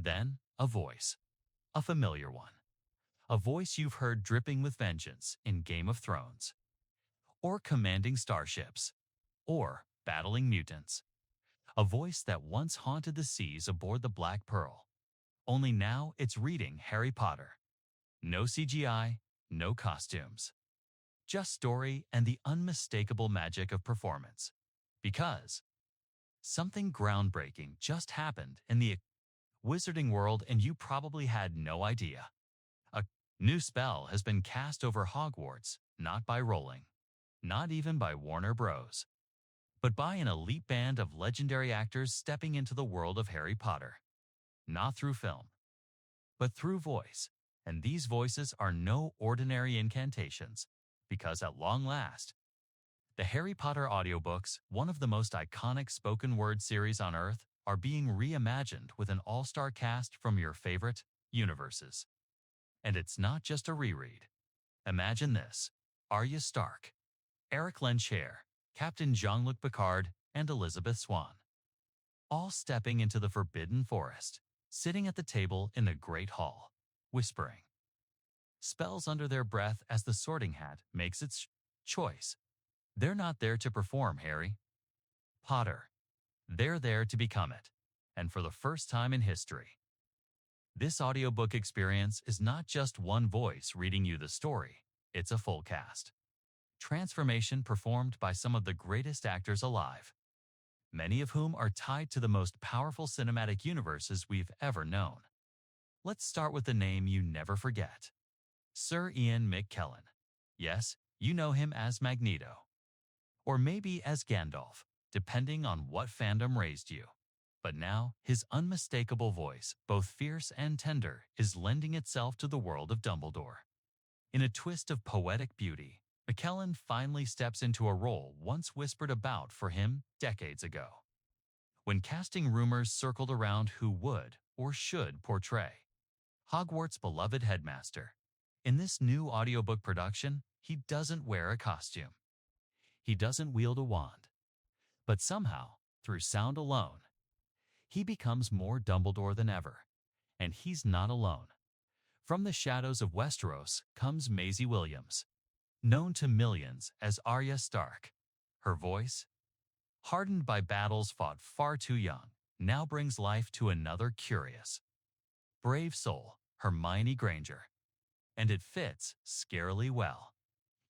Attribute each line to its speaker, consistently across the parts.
Speaker 1: Then, a voice. A familiar one. A voice you've heard dripping with vengeance in Game of Thrones. Or commanding starships. Or battling mutants. A voice that once haunted the seas aboard the Black Pearl. Only now it's reading Harry Potter. No CGI, no costumes. Just story and the unmistakable magic of performance. Because something groundbreaking just happened in the wizarding world and you probably had no idea. A new spell has been cast over Hogwarts, not by Rowling, not even by Warner Bros., but by an elite band of legendary actors stepping into the world of Harry Potter. Not through film, but through voice. And these voices are no ordinary incantations, because at long last, the Harry Potter audiobooks, one of the most iconic spoken word series on Earth, are being reimagined with an all-star cast from your favorite universes. And it's not just a reread. Imagine this: Arya Stark, Eric Lenscher, Captain Jean-Luc Picard, and Elizabeth Swann, all stepping into the Forbidden Forest, sitting at the table in the Great Hall, whispering spells under their breath as the Sorting Hat makes its choice. They're not there to perform, Harry Potter. They're there to become it. And for the first time in history, this audiobook experience is not just one voice reading you the story, it's a full cast. Transformation performed by some of the greatest actors alive, many of whom are tied to the most powerful cinematic universes we've ever known. Let's start with the name you never forget. Sir Ian McKellen. Yes, you know him as Magneto. Or maybe as Gandalf, depending on what fandom raised you. But now, his unmistakable voice, both fierce and tender, is lending itself to the world of Dumbledore. In a twist of poetic beauty, McKellen finally steps into a role once whispered about for him decades ago, when casting rumors circled around who would or should portray Hogwarts' beloved headmaster. In this new audiobook production, he doesn't wear a costume. He doesn't wield a wand. But somehow, through sound alone, he becomes more Dumbledore than ever. And he's not alone. From the shadows of Westeros comes Maisie Williams, known to millions as Arya Stark. Her voice, hardened by battles fought far too young, now brings life to another curious, brave soul, Hermione Granger. And it fits scarily well.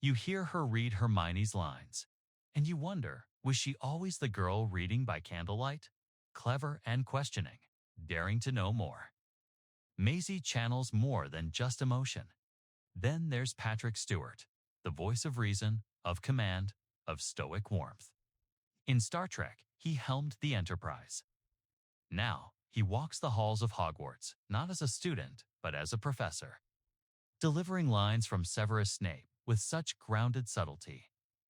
Speaker 1: You hear her read Hermione's lines, and you wonder, was she always the girl reading by candlelight? Clever and questioning, daring to know more. Maisie channels more than just emotion. Then there's Patrick Stewart, the voice of reason, of command, of stoic warmth. In Star Trek, he helmed the Enterprise. Now, he walks the halls of Hogwarts, not as a student, but as a professor, delivering lines from Severus Snape with such grounded subtlety.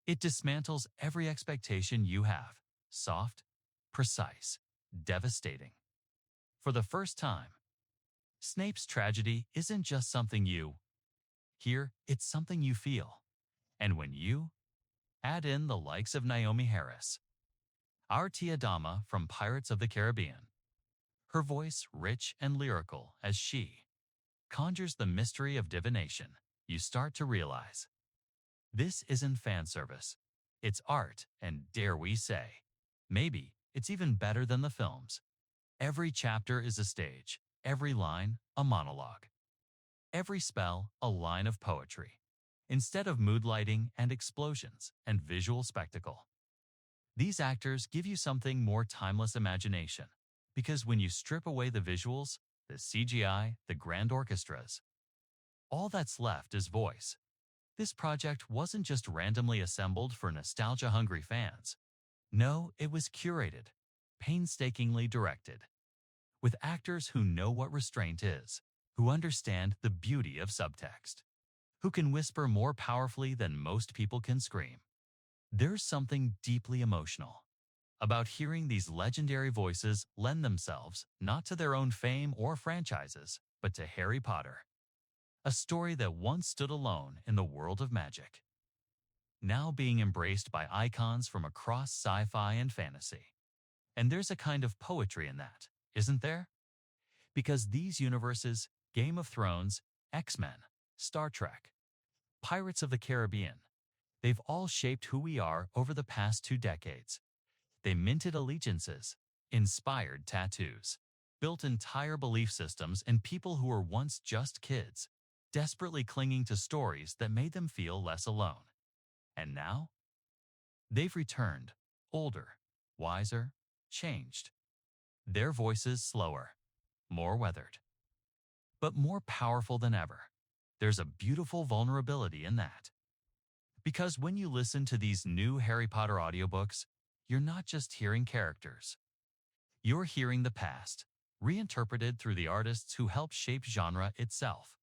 Speaker 1: It dismantles every expectation you have. Soft, precise, devastating. For the first time, Snape's tragedy isn't just something you hear, it's something you feel. And when you add in the likes of Naomi Harris, our Tia Dama from Pirates of the Caribbean, her voice rich and lyrical as she conjures the mystery of divination, you start to realize this isn't fan service. It's art, and dare we say, maybe it's even better than the films. Every chapter is a stage, every line a monologue, every spell a line of poetry, instead of mood lighting and explosions and visual spectacle. These actors give you something more timeless imagination, because when you strip away the visuals, the CGI, the grand orchestras, all that's left is voice. This project wasn't just randomly assembled for nostalgia-hungry fans. No, it was curated, painstakingly directed, with actors who know what restraint is, who understand the beauty of subtext, who can whisper more powerfully than most people can scream. There's something deeply emotional about hearing these legendary voices lend themselves not to their own fame or franchises, but to Harry Potter, a story that once stood alone in the world of magic, now being embraced by icons from across sci-fi and fantasy. And there's a kind of poetry in that, isn't there? Because these universes, Game of Thrones, X-Men, Star Trek, Pirates of the Caribbean, they've all shaped who we are over the past 2 decades. They minted allegiances, inspired tattoos, built entire belief systems in people who were once just kids, desperately clinging to stories that made them feel less alone. And now? They've returned, older, wiser, changed. Their voices slower, more weathered, but more powerful than ever. There's a beautiful vulnerability in that. Because when you listen to these new Harry Potter audiobooks, you're not just hearing characters. You're hearing the past, reinterpreted through the artists who helped shape genre itself.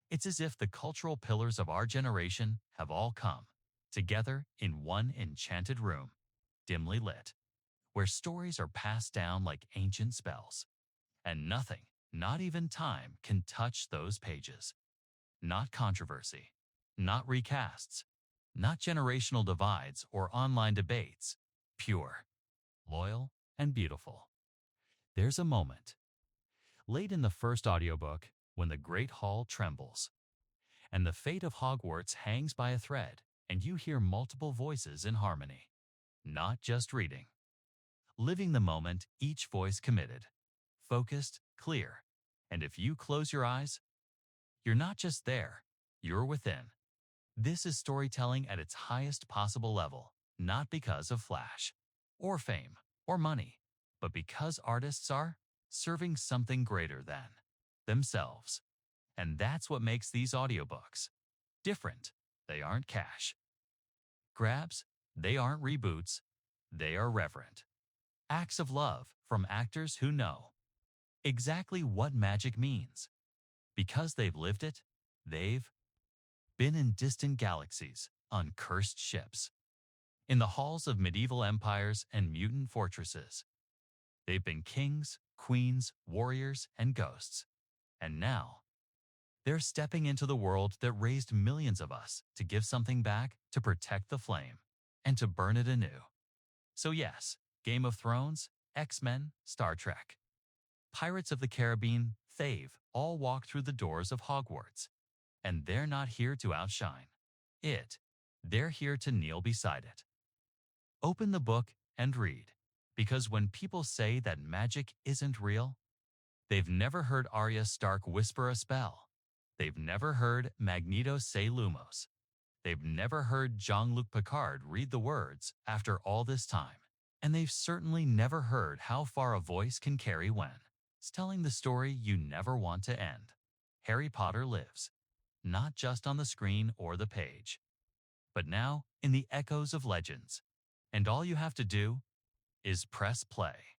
Speaker 1: It's as if the cultural pillars of our generation have all come together in one enchanted room, dimly lit, where stories are passed down like ancient spells. And nothing, not even time, can touch those pages. Not controversy, not recasts, not generational divides or online debates. Pure, loyal, and beautiful. There's a moment, late in the first audiobook, when the Great Hall trembles, and the fate of Hogwarts hangs by a thread, and you hear multiple voices in harmony. Not just reading. Living the moment, each voice committed, focused, clear. And if you close your eyes, you're not just there, you're within. This is storytelling at its highest possible level, not because of flash, or fame, or money, but because artists are serving something greater than themselves. And that's what makes these audiobooks different. They aren't cash grabs, they aren't reboots, they are reverent acts of love from actors who know exactly what magic means. Because they've lived it, they've been in distant galaxies, on cursed ships, in the halls of medieval empires and mutant fortresses. They've been kings, queens, warriors, and ghosts. And now, they're stepping into the world that raised millions of us to give something back, to protect the flame, and to burn it anew. So yes, Game of Thrones, X-Men, Star Trek, Pirates of the Caribbean, they've all walked through the doors of Hogwarts. And they're not here to outshine it. They're here to kneel beside it. Open the book and read. Because when people say that magic isn't real, they've never heard Arya Stark whisper a spell. They've never heard Magneto say Lumos. They've never heard Jean-Luc Picard read the words after all this time. And they've certainly never heard how far a voice can carry when it's telling the story you never want to end. Harry Potter lives, not just on the screen or the page, but now in the echoes of legends. And all you have to do is press play.